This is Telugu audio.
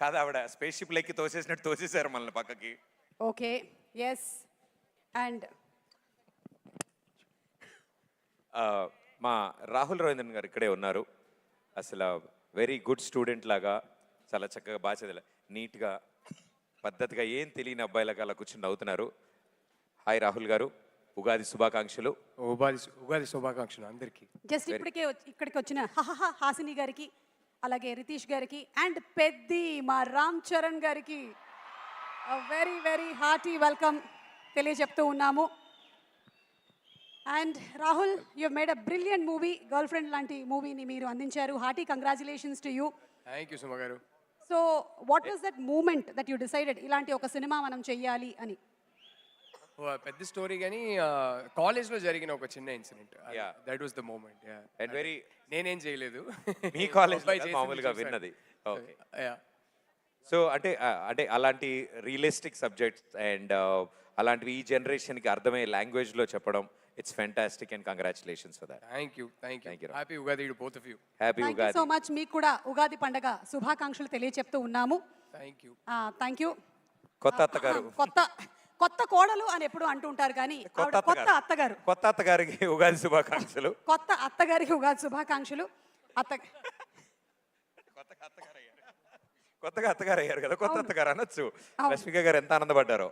కాదు ఆవిడ స్పేస్ షిప్ లెక్కి తోసేసినట్టు తోసేశారు మనల్ని పక్కకి. Okay, yes. అండ్ మా రాహుల్ రవీంద్రన్ గారు ఇక్కడే ఉన్నారు. అసలు వెరీ గుడ్ స్టూడెంట్ లాగా చాలా చక్కగా బాగా చదివా, నీట్గా పద్ధతిగా ఏం తెలియని అబ్బాయిలాగా అలా కూర్చుని నవ్వుతున్నారు. హాయ్ రాహుల్ గారు, ఉగాది శుభాకాంక్షలు. ఉగాది శుభాకాంక్షలు అందరికీ. జస్ట్ ఇక్కడికి వచ్చిన హాసిని గారికి, అలాగే రితీష్ గారికి అండ్ పెద్ది మా రామ్ చరణ్ గారికి వెరీ వెరీ హార్టీ వెల్కమ్ తెలియజెప్తూ ఉన్నాము. And Rahul, you made a brilliant movie, girlfriend లాంటి మూవీని మీరు అందించారు. Hearty congratulations to you. Thank you Suma గారు. So what was that moment that you decided ఇలాంటి ఒక సినిమా మనం చెయ్యాలి అని? పెద్ద స్టోరీ కానీ కాలేజ్లో జరిగిన ఒక చిన్న incident, that was the moment. And very నేనేం చేయలేదు, మీ కాలేజ్ మామూలుగా విన్నది. సో అంటే అలాంటి రియలిస్టిక్ సబ్జెక్ట్స్ అండ్ అలాంటివి ఈ జనరేషన్కి అర్థమయ్యే లాంగ్వేజ్లో చెప్పడం, it's fantastic and congratulations for that. Thank you. Happy Ugadi to both of you. Happy thank you Ugadi. So much. మీకు కూడా ఉగాది పండగ శుభాకాంక్షలు తెలియజెప్తూ ఉన్నాము. Thank you. Thank you. కొత్త అత్తగారు, కొత్త కోడలు అని ఎప్పుడు అంటూ ఉంటారు కానీ కొత్త అత్తగారు, కొత్త అత్తగారికి ఉగాది శుభాకాంక్షలు. కొత్త అత్తగారికి ఉగాది శుభాకాంక్షలు. కొత్తగా అత్తగారు అయ్యారు కదా, కొత్త అత్తగారు అనొచ్చు. రష్మిక గారు ఎంత ఆనందపడ్డారో.